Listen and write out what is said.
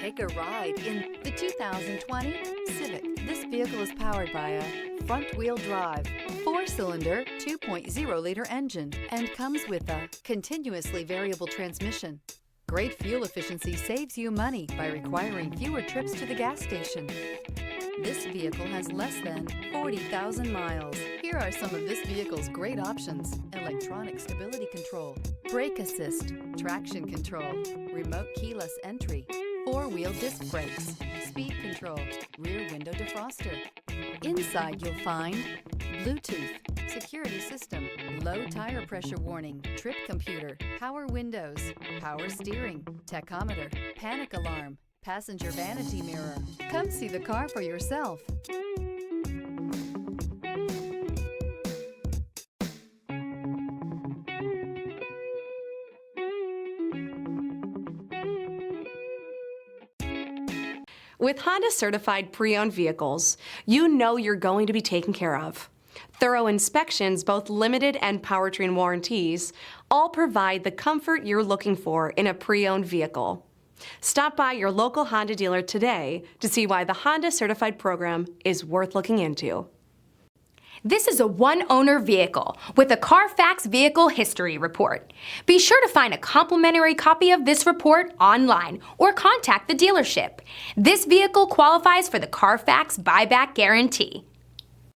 Take a ride in the 2020 Civic. This vehicle is powered by a front-wheel drive, 4-cylinder, 2.0-liter engine, and comes with a continuously variable transmission. Great fuel efficiency saves you money by requiring fewer trips to the gas station. This vehicle has less than 40,000 miles. Here are some of this vehicle's great options: electronic stability control, brake assist, traction control, remote keyless entry, 4-wheel disc brakes, speed control, rear window defroster. Inside you'll find Bluetooth, security system, low tire pressure warning, trip computer, power windows, power steering, tachometer, panic alarm, passenger vanity mirror. Come see the car for yourself. With Honda Certified Pre-Owned Vehicles, you know you're going to be taken care of. Thorough inspections, both limited and powertrain warranties, all provide the comfort you're looking for in a pre-owned vehicle. Stop by your local Honda dealer today to see why the Honda Certified program is worth looking into. This is a one-owner vehicle with a CARFAX Vehicle History Report. Be sure to find a complimentary copy of this report online or contact the dealership. This vehicle qualifies for the CARFAX Buyback Guarantee.